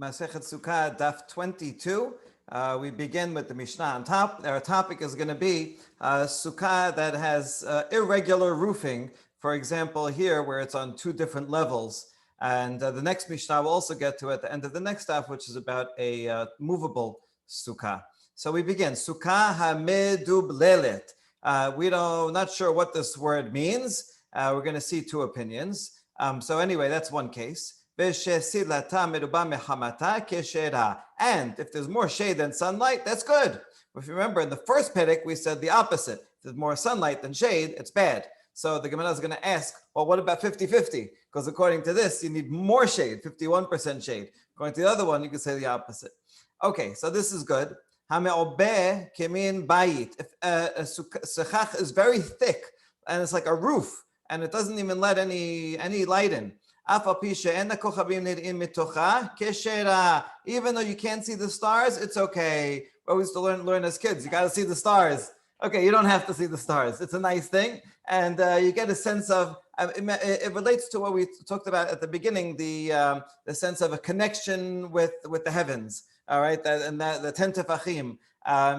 Masechet Sukkah, Daf 22. We begin with the Mishnah on top. Our topic is going to be Sukkah that has irregular roofing. For example, here where it's on two different levels. And the next Mishnah we'll also get to at the end of the next daf, which is about a movable Sukkah. So we begin. Sukkah hamedublelet. Not sure what this word means. We're going to see two opinions. So anyway, that's one case. And if there's more shade than sunlight, that's good. If you remember in the first perek, we said the opposite. If there's more sunlight than shade, it's bad. So the Gemara is going to ask, well, what about 50-50? Because according to this, you need more shade, 51% shade. According to the other one, you can say the opposite. Okay, so this is good. If a sukkah is very thick and it's like a roof and it doesn't even let any light in, even though you can't see the stars, it's okay. We used to learn as kids, you got to see the stars. Okay, you don't have to see the stars. It's a nice thing. And you get a sense of, it relates to what we talked about at the beginning, the sense of a connection with the heavens. All right, the 10 tefachim.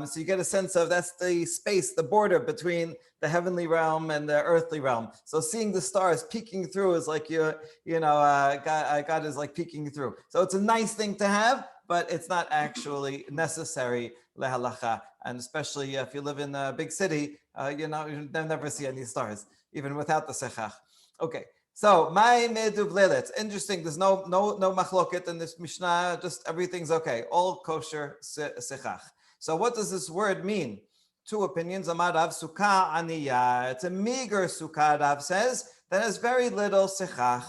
So you get a sense of that's the space, the border between the heavenly realm and the earthly realm. So seeing the stars peeking through is like God is like peeking through. So it's a nice thing to have, but it's not actually necessary lehalacha. And especially if you live in a big city, you never see any stars, even without the sechach. Okay. So, my meduvlelet. It's interesting. There's no machloket in this Mishnah. Just everything's okay. All kosher sechach. So, what does this word mean? Two opinions. Amar Rav Sukkah Aniya. It's a meager Sukkah, Rav says, that has very little sechach.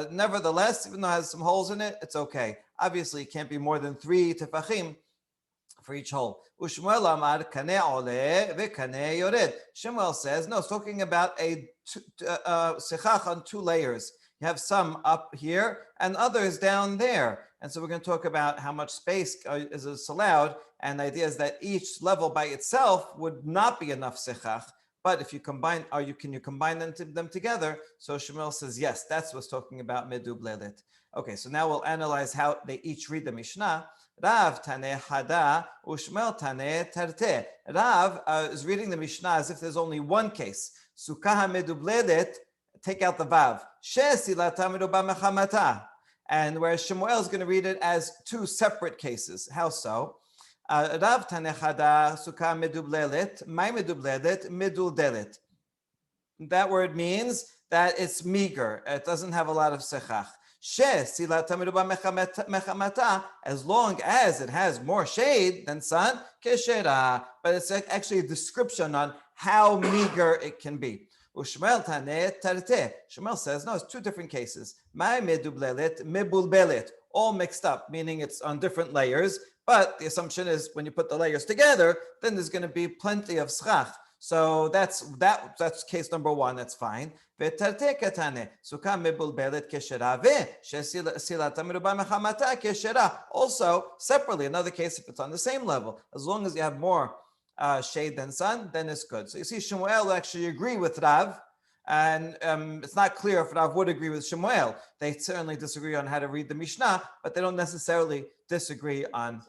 Nevertheless, even though it has some holes in it, it's okay. Obviously, it can't be more than 3 tefachim for each hole. Ushmuel Amar Kaneh Oleh veKaneh Yored. Shmuel says, no, it's talking about a sechach on 2 layers. You have some up here and others down there. And so we're going to talk about how much space is allowed. And the idea is that each level by itself would not be enough sechach. But if you combine, can you combine them together? So Shmuel says, yes, that's what's talking about medublelet. Okay, so now we'll analyze how they each read the Mishnah. Rav Taneh Hada, Ushmel Taneh Tarte. Rav is reading the Mishnah as if there's only one case. Sukkah medubledet, take out the vav. Shesilata meduba mechamata. And whereas Shemuel is going to read it as 2 separate cases. How so? Rav Taneh Hada, Sukkah medubledet, my medubledet, meduldelet. That word means that it's meager. It doesn't have a lot of sechach. As long as it has more shade than sun, keshera. But it's actually a description on how meager it can be. Shmuel says, no, it's 2 different cases. My medublelet, mebulbelet, all mixed up, meaning it's on different layers. But the assumption is when you put the layers together, then there's going to be plenty of schach. So that's case number 1. That's fine. Also, separately, another case if it's on the same level, as long as you have more shade than sun, then it's good. So you see, Shemuel actually agree with Rav, and it's not clear if Rav would agree with Shemuel. They certainly disagree on how to read the Mishnah, but they don't necessarily disagree on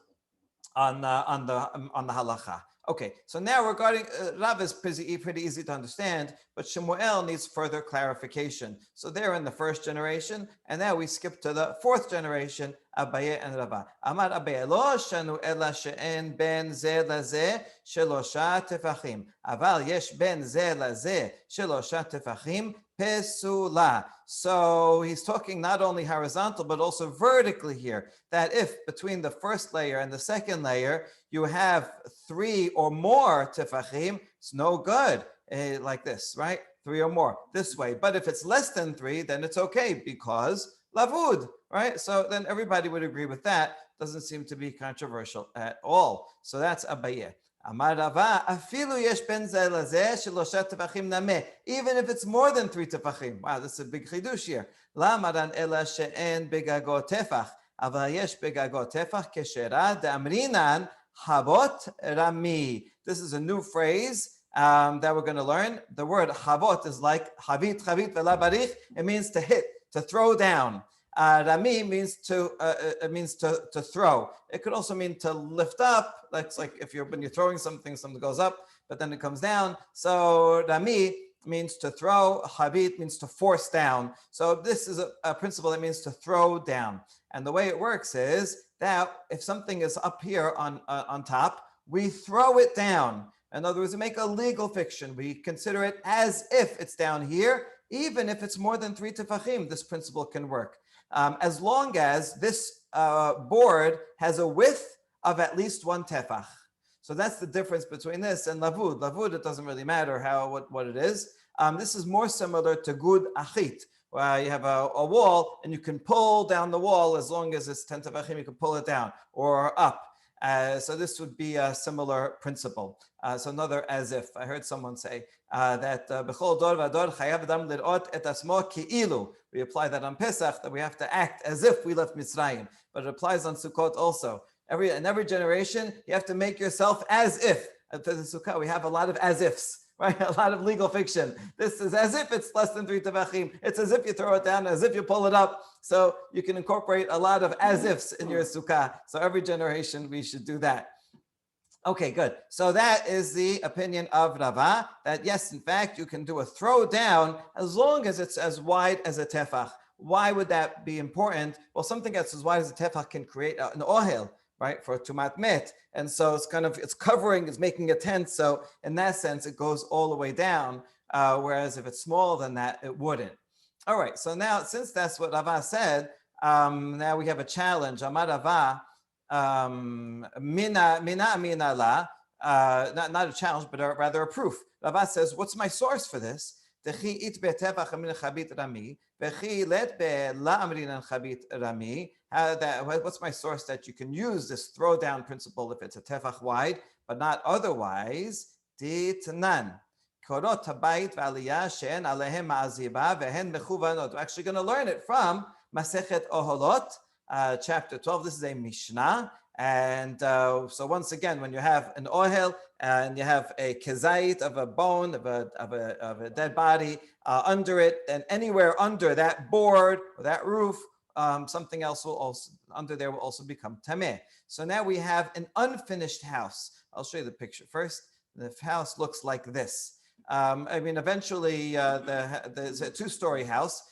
the halacha. Okay, so now regarding Rav is pretty easy to understand, but Shemuel needs further clarification. So they're in the 1st generation, and now we skip to the 4th generation, Abaye and Rava. Amar Abaye, lo shanu ela she'en ben ze laze shelosha tefachim. Aval yesh ben ze laze shelosha tefachim pesula. So he's talking not only horizontal, but also vertically here, that if between the first layer and the second layer, you have 3 or more tefachim, it's no good, like this, right? 3 or more, this way. But if it's less than 3, then it's okay, because lavud, right? So then everybody would agree with that. Doesn't seem to be controversial at all. So that's Abaye. Amar Rava, afilu yesh ben zeh lazeh shelosha tefachim nameh. Even if it's more than 3 tefachim. Wow, this is a big chidush here. Lamaran ela she'en begago tefach. Aval yesh begago tefach keshera de'amrinan habot rami. This is a new phrase that we're going to learn. The word habot is like havit ve'la barich. It means to hit, to throw down. Rami means to throw. It could also mean to lift up. That's like if when you're throwing something, something goes up, but then it comes down. So Rami means to throw. Habit means to force down. So this is a principle that means to throw down. And the way it works is that if something is up here on top, we throw it down. In other words, we make a legal fiction. We consider it as if it's down here, even if it's more than 3 tefachim. This principle can work. As long as this board has a width of at least 1 tefach. So that's the difference between this and lavud. Lavud, it doesn't really matter what it is. This is more similar to gud achit, where you have a wall and you can pull down the wall as long as it's 10 tefachim, you can pull it down or up. So this would be a similar principle. So another as if. I heard someone say that b'chol dor v'dor chayav adam lirot et asmo ki'ilu. We apply that on Pesach, that we have to act as if we left Mitzrayim. But it applies on Sukkot also. In every generation, you have to make yourself as if. At the Sukkah, we have a lot of as ifs. Right, a lot of legal fiction. This is as if it's less than 3 tefachim. It's as if you throw it down, as if you pull it up. So you can incorporate a lot of as ifs in your sukkah. So every generation we should do that. Okay, good. So that is the opinion of Rava, that yes, in fact, you can do a throw down as long as it's as wide as a tefach. Why would that be important? Well, something that's as wide as a tefach can create an ohel, right, for tumat met. And so it's covering, it's making a tent. So in that sense, it goes all the way down. Whereas if it's smaller than that, it wouldn't. All right. So now, since that's what Rava said, now we have a challenge. Amar Rava, mina la, not a challenge, but rather a proof. Rava says, what's my source for this? What's my source that you can use this throwdown principle if it's a tefach wide, but not otherwise? Ditnan. We're actually going to learn it from Masechet Oholot, chapter 12. This is a Mishnah. And so once again, when you have an ohel and you have a kezait of a bone of a dead body under it, and anywhere under that board or that roof, something else will also under there will also become tameh. So now we have an unfinished house. I'll show you the picture first. The house looks like this. Eventually, there's a 2-story house,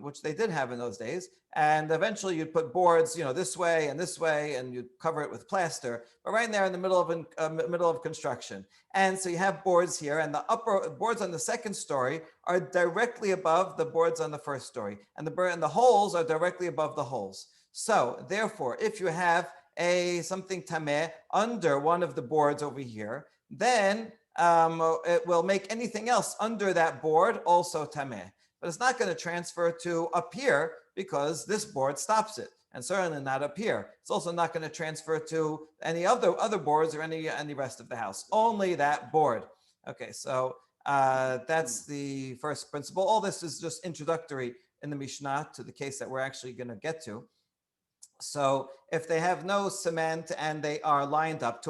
which they did have in those days. And eventually you'd put boards, this way, and you'd cover it with plaster. But right there in the middle of construction. And so you have boards here, and the upper boards on the 2nd story are directly above the boards on the 1st story. And the holes are directly above the holes. So therefore, if you have something tameh under one of the boards over here, then it will make anything else under that board also tameh. But it's not going to transfer to up here because this board stops it, and certainly not up here. It's also not going to transfer to any other boards or any rest of the house. Only that board. Okay, so that's the first principle. All this is just introductory in the Mishnah to the case that we're actually going to get to. So if they have no cement and they are lined up,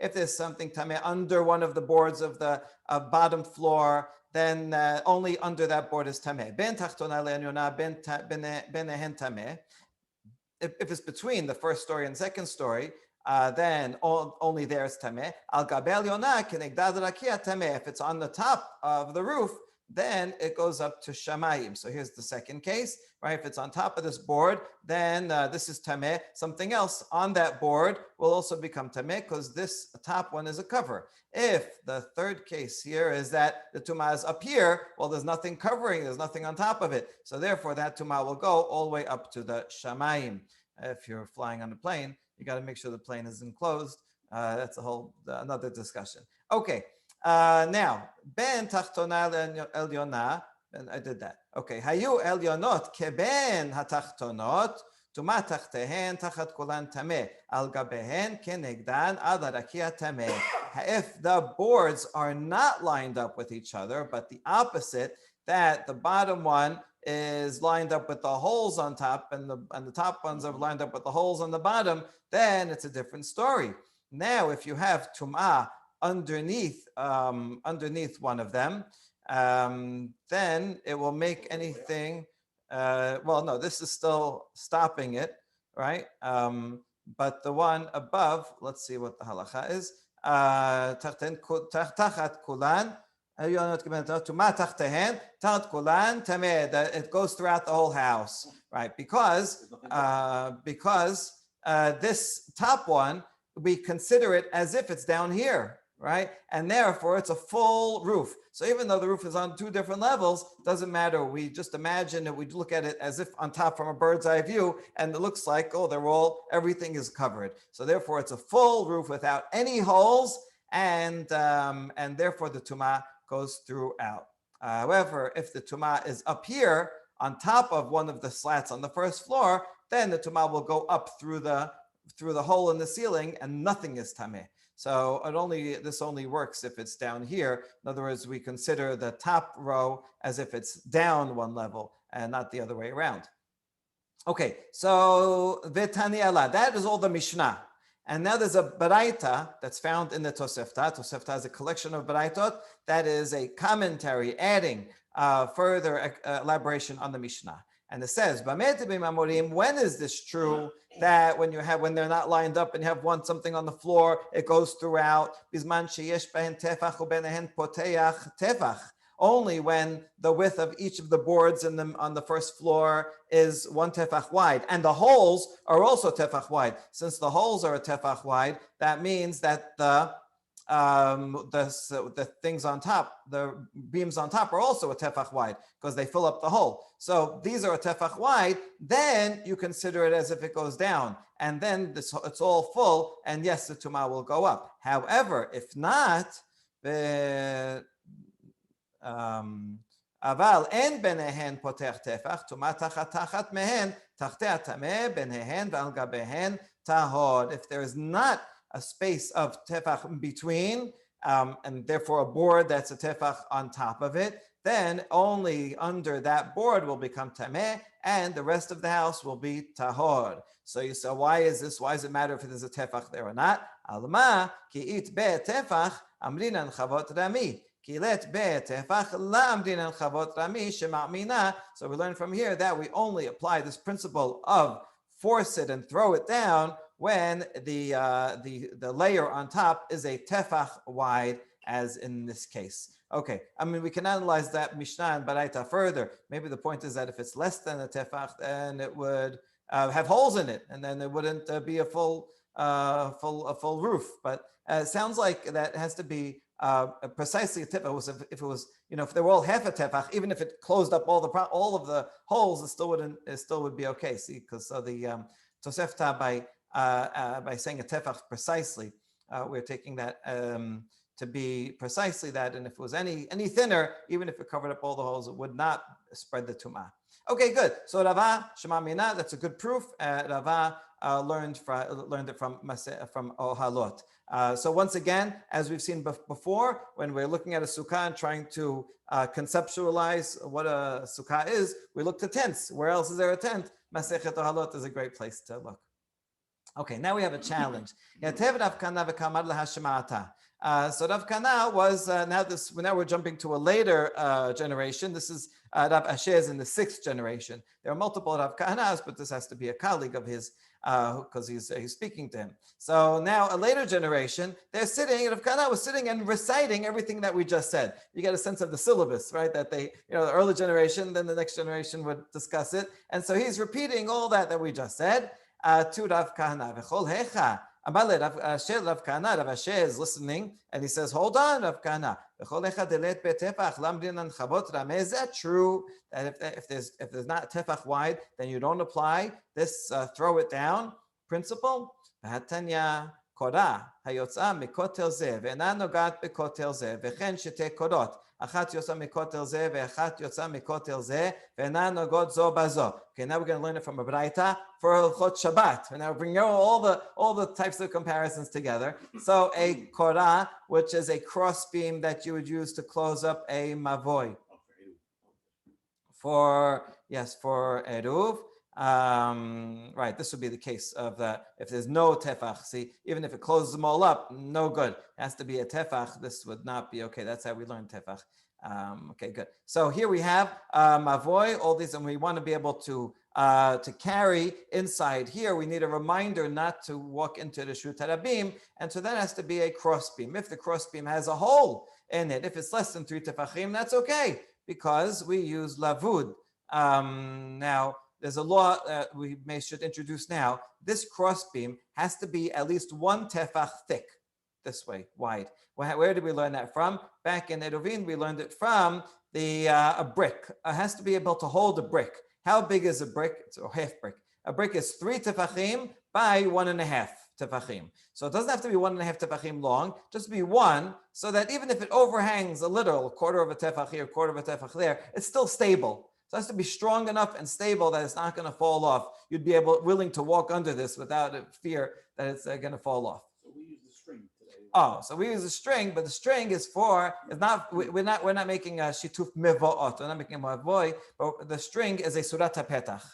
if there's something tameh under one of the boards of the bottom floor, then only under that board is tameh. If it's between the 1st story and 2nd story, then only there is tameh. If it's on the top of the roof, then it goes up to shamayim. So here's the second case, right? If it's on top of this board, then this is tameh. Something else on that board will also become tameh because this top one is a cover. If the third case here is that the tumah is up here, well, there's nothing covering, there's nothing on top of it. So therefore, that tumah will go all the way up to the shamayim. If you're flying on a plane, you got to make sure the plane is enclosed. That's a whole another discussion. Okay. Now, ben tachtona elyona, and I did that. Okay, hayu elyonot keben hatachtonot, tuma tachtehen tachat kolan tameh, al gabehen kenegdan ad rakia tameh. If the boards are not lined up with each other, but the opposite, that the bottom one is lined up with the holes on top, and the top ones are lined up with the holes on the bottom, then it's a different story. Now, if you have tum'ah underneath one of them, then it will make anything well, no, this is still stopping it, right? But the one above, let's see what the halacha is. Tachat kulan. It goes throughout the whole house, right? Because this top one, we consider it as if it's down here, right? And therefore it's a full roof. So even though the roof is on two different levels, doesn't matter. We just imagine that we look at it as if on top from a bird's eye view, and it looks like, everything is covered. So therefore it's a full roof without any holes, and therefore the tumah goes throughout. However, if the tumah is up here on top of one of the slats on the first floor, then the tumah will go up through the hole in the ceiling, and nothing is tameh. So this only works if it's down here. In other words, we consider the top row as if it's down one level and not the other way around. Okay, so Vetani Allah, that is all the Mishnah. And now there's a Baraita that's found in the Tosefta. Tosefta is a collection of Baraitot that is a commentary adding further elaboration on the Mishnah. And it says, when is this true that when they're not lined up and you have something on the floor, it goes throughout? Only when the width of each of the boards on the first floor is 1 tefach wide, and the holes are also tefach wide. Since the holes are a tefach wide, that means that the things on top, the beams on top, are also a tefach wide because they fill up the hole. So these are a tefach wide. Then you consider it as if it goes down, and then it's all full. And yes, the tumah will go up. However, if not, אבל אין ביניהן פותח טפח, טומאה תחת מהן, תחתיה טמא, ביניהן ועל גביהן טהור. If there is not a space of tefach in between, and therefore a board that's a tefach on top of it, then only under that board will become tameh, and the rest of the house will be tahor. So you say, why is this? Why does it matter if there's a tefach there or not? Alma ki it be tefach amrinan chavot rami. So we learn from here that we only apply this principle of force it and throw it down when the layer on top is a tefach wide, as in this case. Okay, we can analyze that Mishnah and Baraita further. Maybe the point is that if it's less than a tefach, then it would have holes in it, and then it wouldn't be a full roof. But it sounds like that has to be precisely a tefach. If they were all half a tefach, even if it closed up all of the holes, it still would be okay. See, because the Tosefta by saying a tefach precisely, we're taking that to be precisely that, and if it was any thinner, even if it covered up all the holes, it would not spread the tumah. Okay, good. So Rava Shema Mina, that's a good proof. Rava learned it from Ohalot. So once again, as we've seen before, when we're looking at a sukkah and trying to conceptualize what a sukkah is, we look to tents. Where else is there a tent? Masechet Ohalot is a great place to look. Okay, now we have a challenge. So Rav Kana was now we're jumping to a later generation. This is Rav Ashez in the 6th generation. There are multiple Rav Kahanas, but this has to be a colleague of his because he's speaking to him. So now a later generation, Rav Kana was sitting and reciting everything that we just said. You get a sense of the syllabus, right? That the early generation, then the next generation would discuss it, and so he's repeating all that we just said. To Rav Kahana. Rav Asher is listening, and he says, hold on, Rav Kahana. Is that true? That if there's not tefach wide, then you don't apply this throw it down principle? קורה היוצאה מכותל זה ואינה נוגעת בכותל זה וכן שתי קורות אחת יוצאה מכותל זה ואחת יוצאה מכותל זה ואינה נוגעות זו בזו. Okay, now we're going to learn it from a Braita for Hilchot Shabbat. And now bring all the types of comparisons together. So a korah, which is a cross beam that you would use to close up a mavoi. For eruv. Right, this would be the case of if there's no tefach. See, even if it closes them all up, no good. It has to be a tefach. This would not be okay. That's how we learn tefach. Okay, good. So here we have mavoy, all these, and we want to be able to carry inside here. We need a reminder not to walk into the Shut Harabim, and so that has to be a crossbeam. If the crossbeam has a hole in it, if it's less than 3 tefachim, that's okay because we use lavud. Now, there's a law should introduce now. This crossbeam has to be at least 1 tefach thick, this way, wide. Where did we learn that from? Back in Eruvin, we learned it from a brick. It has to be able to hold a brick. How big is a brick? It's a half brick. A brick is 3 tefachim by 1.5 tefachim. So it doesn't have to be 1.5 tefachim long, just be 1, so that even if it overhangs a little, a quarter of a tefach here, a quarter of a tefach there, it's still stable. So it has to be strong enough and stable that it's not going to fall off. You'd be willing to walk under this without a fear that it's going to fall off. So we use the string today. Oh, so we use a string, but the string is we're not making a shituf mevo'ot. We're not making a mavoy, but the string is a surat petach.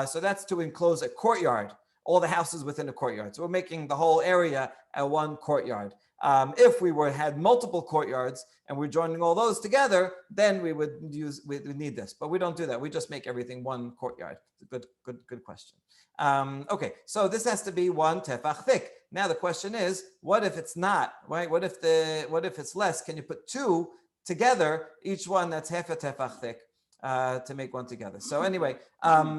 So that's to enclose a courtyard, all the houses within a courtyard. So we're making the whole area a one courtyard. If we had multiple courtyards and we're joining all those together, then we would need this. But we don't do that. We just make everything one courtyard. It's a good question. Okay, so this has to be 1 tefach thick. Now the question is, what if it's not, right? What if it's less? Can you put 2 together, each one that's half a tefach thick, to make one together? So anyway,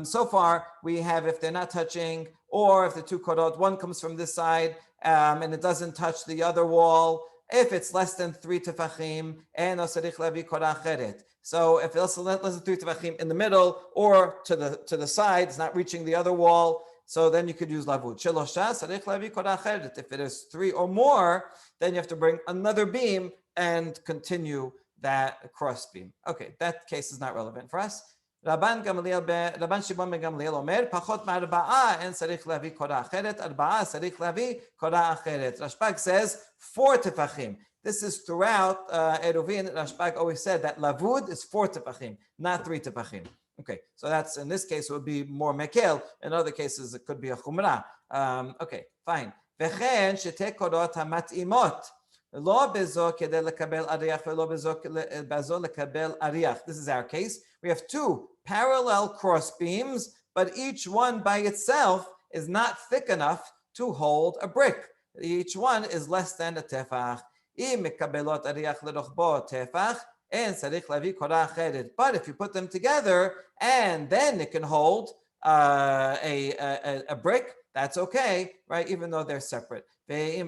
so far we have if they're not touching, or if the 2 korot, one comes from this side and it doesn't touch the other wall. If it's less than 3 tefachim, and osarich levi korah acheret. So if it's less than 3 tefachim in the middle or to the side, it's not reaching the other wall. So then you could use lavud. Shelosha sarich levi korah acheret. If it is 3 or more, then you have to bring another beam and continue that cross beam. Okay, that case is not relevant for us. Rabban Shimon ben Gamliel Omer, pachot ma'arba'a en sarich levi korah acheret, arba'a sarich levi korah acheret. Rashbag says 4 tefachim. This is throughout Eruvin. Rashbag always said that lavud is 4 tefachim, not 3 tefachim. Okay, so that's, in this case, it would be more mekel. In other cases, it could be a chumrah. Okay, fine. V'chen shetei korot hamat'imot. Lo bezo kedei lekabel ariach v'lo bezo lekabel ariach. This is our case. We have 2 parallel cross beams, but each one by itself is not thick enough to hold a brick. Each one is less than a tefach. Im mekabelot ariach lerochbo tefach. But if you put them together and then it can hold a brick, that's okay, right? Even though they're separate. But if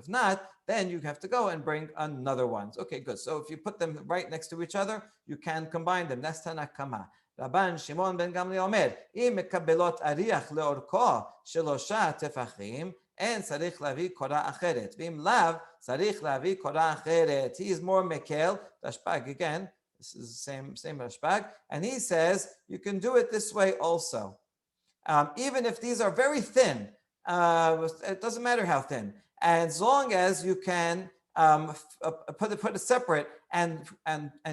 not, then you have to go and bring another one. Okay, good. So if you put them right next to each other, you can combine them. That's Tanakama. Rabban Shimon ben Gamliel Omer, im mekabelot ariach leorko shelosha tefachim, and sarich lavi korah acheret. V'im lav sarich lavi korah acheret. He is more mekel. Rashbag again. This is the same Rashbag, and he says you can do it this way also. Even if these are very thin, it doesn't matter how thin, as long as you can put it separate and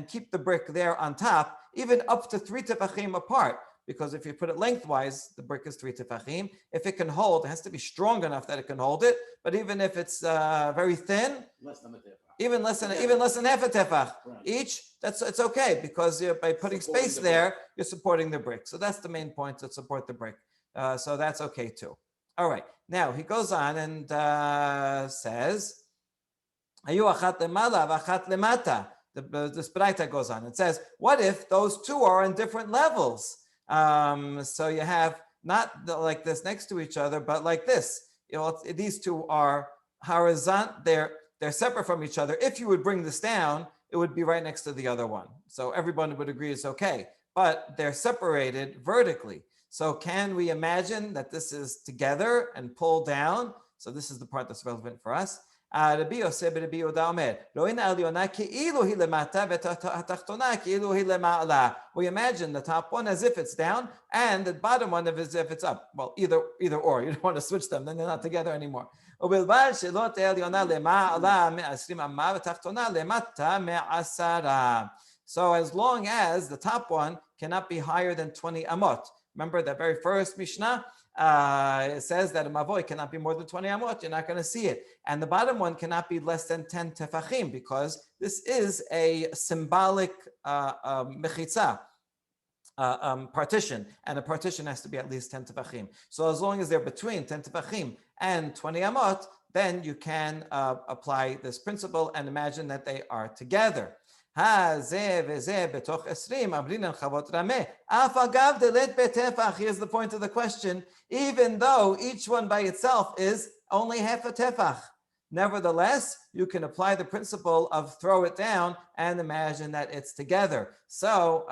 keep the brick there on top, even up to 3 tefachim apart. Because if you put it lengthwise, the brick is 3 tefachim. If it can hold, it has to be strong enough that it can hold it. But even if it's very thin, even less than half a tefach each, it's okay, because by putting space there, you're supporting the brick. So that's the main point, to support the brick. So that's okay too. All right. Now he goes on and says, "Ayu achat lemala v'achat lemata." The Spraita goes on and says, what if those 2 are on different levels? So you have not like this next to each other, but like this. These 2 are horizontal. They're separate from each other. If you would bring this down, it would be right next to the other one. So everyone would agree it's okay. But they're separated vertically. So can we imagine that this is together and pull down? So this is the part that's relevant for us. Rabbi Yosef ben Rabbi Yehuda Omer, we imagine the top one as if it's down and the bottom one as if it's up. Well, either or. You don't want to switch them, then they're not together anymore. So as long as the top one cannot be higher than 20 amot. Remember that very first Mishnah, it says that a mavoi cannot be more than 20 amot. You're not going to see it. And the bottom one cannot be less than 10 tefachim because this is a symbolic mechitza. Partition, and a partition has to be at least 10 tefachim. So as long as they're between 10 tefachim and 20 amot, then you can apply this principle and imagine that they are together. Here's the point of the question. Even though each one by itself is only half a tefach, nevertheless, you can apply the principle of throw it down and imagine that it's together. So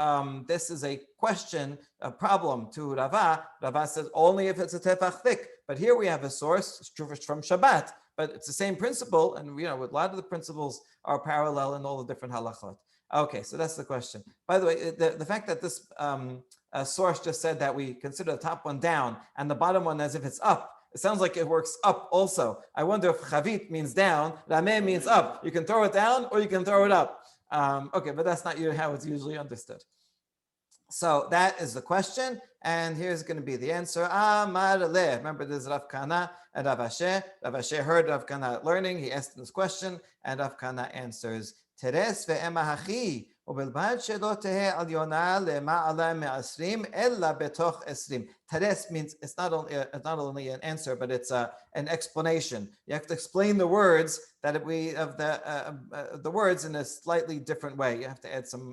this is a question, a problem to Rava. Rava says only if it's a tefach thick. But here we have a source from Shabbat. But it's the same principle, and a lot of the principles are parallel in all the different halachot. Okay, so that's the question. By the way, the fact that this source just said that we consider the top one down and the bottom one as if it's up, it sounds like it works up also. I wonder if chavit means down, rameh means up. You can throw it down or you can throw it up. Okay, but that's not how it's usually understood. So that is the question, and here's going to be the answer. Amar le. Remember, this is Rav Kana and Rav Asher. Rav Asher heard Rav Kana learning. He asked this question, and Rav Kana answers, Teres ve'ema hachi, ובלבד שלא תהא עליונה למעלה מ-20, אלא בתוך 20. Teres means it's not only an answer, but it's an explanation. You have to explain the words that the words in a slightly different way. You have to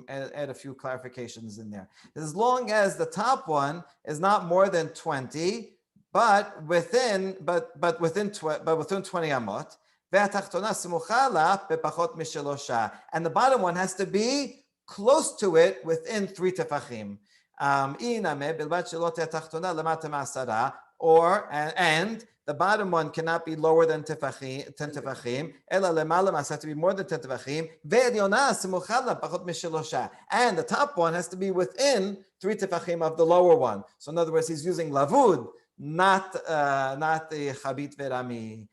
add a few clarifications in there. As long as the top one is not more than 20, but within 20 amot, and the bottom one has to be close to it within 3 tefachim. And the bottom one cannot be lower than 10 tefachim. Has to be more than 10 tefachim. And the top one has to be within 3 tefachim of the lower one. So in other words, he's using lavud, not the chabit verami.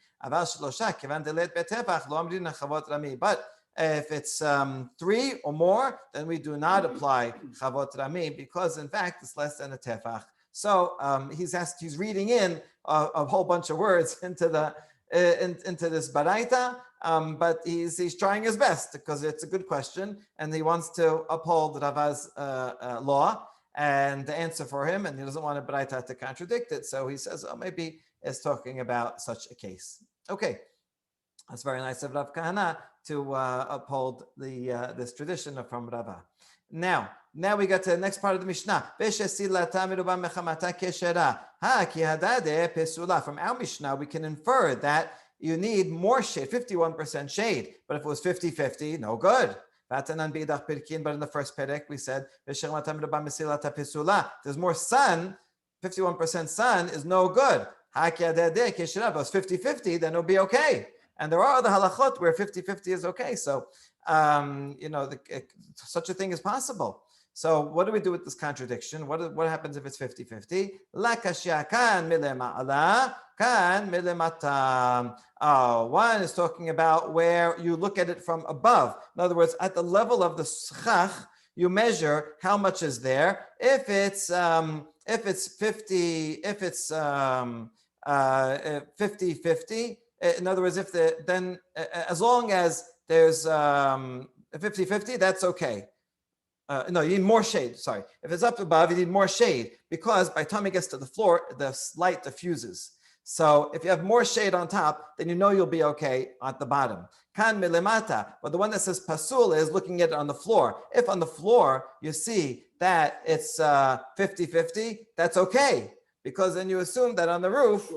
But if it's 3 or more, then we do not apply chavot rami because in fact it's less than a tefach. So he's reading in a whole bunch of words into this baraita, but he's trying his best because it's a good question and he wants to uphold Rava's law and the answer for him, and he doesn't want a baraita to contradict it. So he says, maybe it's talking about such a case. Okay, that's very nice of Rav Kahana to uphold this tradition from Rava. Now we got to the next part of the Mishnah. From our Mishnah, we can infer that you need more shade, 51% shade. But if it was 50-50, no good. But in the first perek, we said there's more sun. 51% sun is no good. If it was 50-50, then it'll be okay. And there are other halachot where 50-50 is okay. So, such a thing is possible. So what do we do with this contradiction? What happens if it's 50-50? One is talking about where you look at it from above. In other words, at the level of the schach, you measure how much is there. If it's 50-50, in other words, as long as there's 50-50, that's okay. No, you need more shade. Sorry. If it's up above, you need more shade because by the time it gets to the floor, the light diffuses. So if you have more shade on top, then you know you'll be okay at the bottom. Kan milemata, but the one that says pasul is looking at it on the floor. If on the floor you see that it's 50-50, that's okay. Because then you assume that on the roof,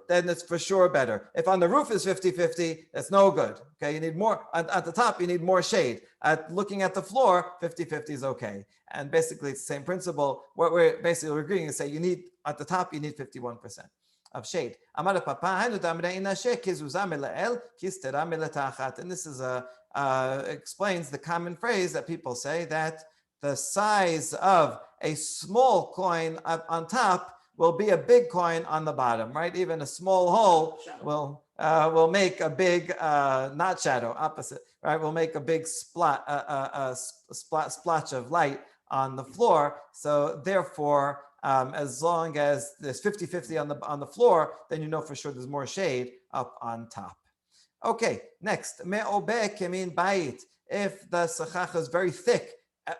then it's for sure better. If on the roof is 50-50, that's no good. Okay, you need more, at the top, you need more shade. Looking at the floor, 50-50 is okay. And basically it's the same principle. What we're basically agreeing is say at the top, you need 51% of shade. And this is explains the common phrase that people say that the size of a small coin on top will be a big coin on the bottom, right? Even a small hole will make a big, not shadow, opposite, right? Will make a big splotch of light on the floor. So therefore, As long as there's 50-50 on the floor, then you know for sure there's more shade up on top. Okay, next, me'obeh kemin bayit. If the sechach is very thick,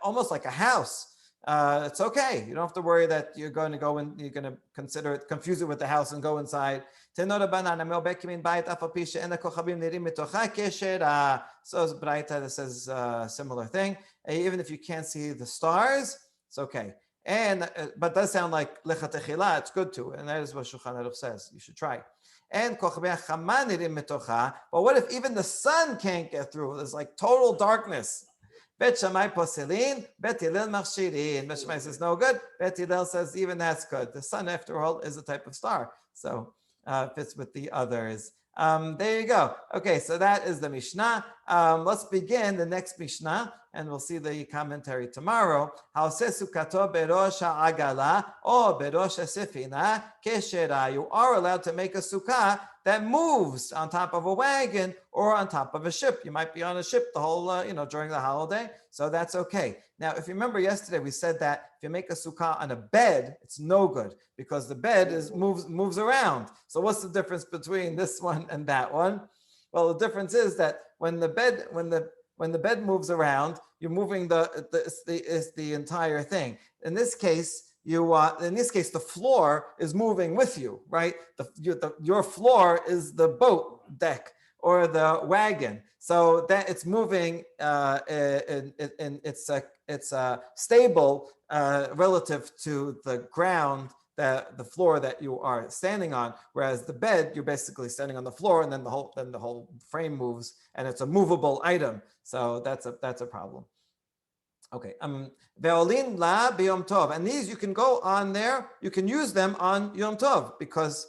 almost like a house, it's okay. You don't have to worry that you're going to go and you're going to consider it, confuse it with the house and go inside. So Braita that says similar thing. Even if you can't see the stars, it's okay. And but does sound like lecha techila. It's good too, and that is what Shulchan Aruch says. You should try. And but what if even the sun can't get through? There's like total darkness. Bet Shammai poselin, Bet Hillel machshirin. Bet Shammai says no good. Bet Hillel says even that's good. The sun, after all, is a type of star, so fits with the others. There you go. Okay, so that is the Mishnah. Let's begin the next Mishnah, and we'll see the commentary tomorrow. Sukato berosh agala or berosh sifina keshera. You are allowed to make a sukkah that moves on top of a wagon or on top of a ship. You might be on a ship the whole, during the holiday, so that's okay. Now, if you remember yesterday, we said that if you make a sukkah on a bed, it's no good because the bed moves around. So what's the difference between this one and that one? Well, the difference is that when the bed moves around, you're moving the entire thing. In this case, the floor is moving with you, right? Your floor is the boat deck or the wagon, so that it's moving. It's stable relative to the ground, the floor that you are standing on. Whereas the bed, you're basically standing on the floor, and then the whole frame moves, and it's a movable item. So that's a problem. Okay. Ve'olin la b'yom tov, and these you can go on there. You can use them on Yom Tov because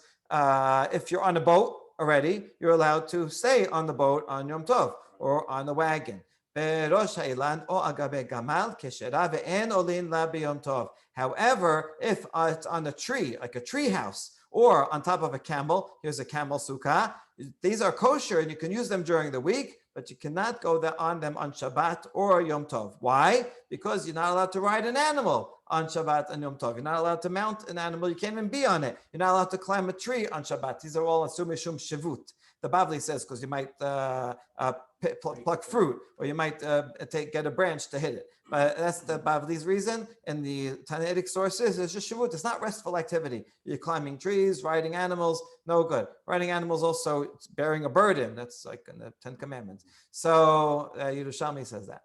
if you're on a boat already, you're allowed to stay on the boat on Yom Tov or on the wagon. However, if it's on a tree, like a tree house, or on top of a camel, here's a camel sukkah. These are kosher and you can use them during the week, but you cannot go on them on Shabbat or Yom Tov. Why? Because you're not allowed to ride an animal on Shabbat and Yom Tov. You're not allowed to mount an animal. You can't even be on it. You're not allowed to climb a tree on Shabbat. These are all asum mishum shivut. The Bavli says because you might pluck fruit, or you might get a branch to hit it. But that's the Bavli's reason. In the Tanaitic sources, it's just shivut. It's not restful activity. You're climbing trees, riding animals, no good. Riding animals also bearing a burden. That's like in the Ten Commandments. So Yerushalmi says that.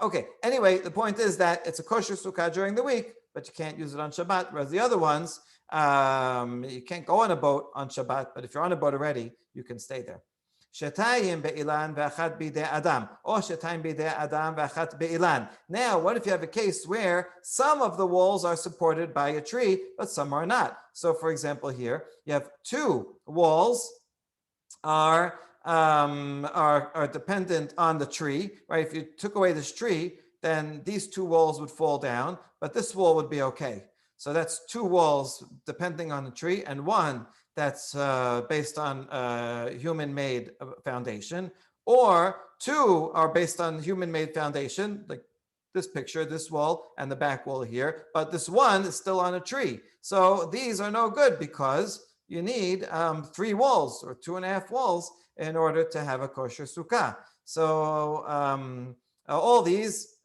Okay. Anyway, the point is that it's a kosher sukkah during the week, but you can't use it on Shabbat. Whereas the other ones, you can't go on a boat on Shabbat, but if you're on a boat already, you can stay there. Shetayim be'ilan ve'achat bidei adam, or shetayim bidei adam ve'achat be'ilan. Now, what if you have a case where some of the walls are supported by a tree, but some are not? So, for example, here you have two walls are dependent on the tree, right? If you took away this tree, then these two walls would fall down, but this wall would be okay. So that's two walls depending on the tree, and one that's based on human-made foundation, or two are based on human-made foundation, like this picture, this wall, and the back wall here, but this one is still on a tree. So these are no good because you need 3 walls or 2.5 walls in order to have a kosher sukkah. So all these,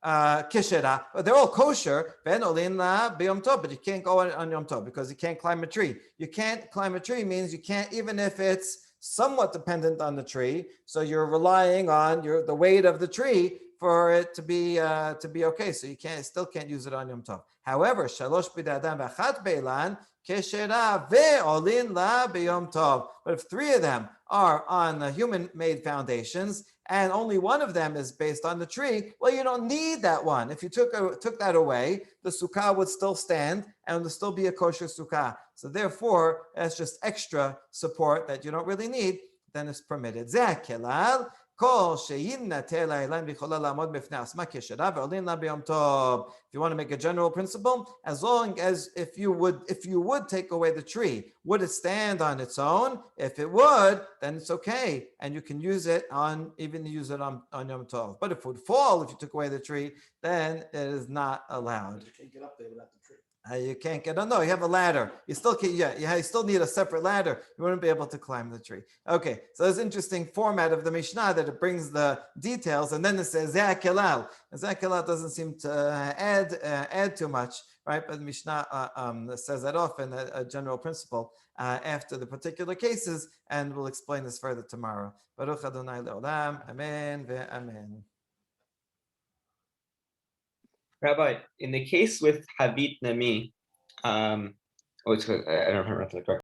kishera, they're all kosher, but you can't go on Yom Tov because you can't climb a tree. You can't climb a tree means you can't, even if it's somewhat dependent on the tree. So you're relying on the weight of the tree for it to be okay. So you still can't use it on Yom Tov. However, shalosh bidei adam v'achat be'ilan keshera ve'olin la b'yom tov. But if 3 of them are on the human-made foundations and only one of them is based on the tree, well, you don't need that one. If you took that away, the sukkah would still stand and would still be a kosher sukkah. So therefore, that's just extra support that you don't really need. Then it's permitted. Zeh kelal כל שיינטה לאילן ויכולה לעמוד בפני עצמה כשרה ועולים לה ביום טוב. If you want to make a general principle, as long as if you would take away the tree, would it stand on its own? If it would, then it's okay, and you can use it on Yom Tov. But if it would fall, if you took away the tree, then it is not allowed. You can't get up there without the tree. You can't get on. No, you have a ladder. You still can't. Yeah, you still need a separate ladder. You wouldn't be able to climb the tree. Okay, so there's an interesting format of the Mishnah that it brings the details and then it says Zakelal. Zakelal doesn't seem to add too much, right? But the Mishnah says that often, a general principle after the particular cases, and we'll explain this further tomorrow. Baruch Adonai le'olam. Amen ve'amen. Rabbi, in the case with Havit Nami, I don't remember the correct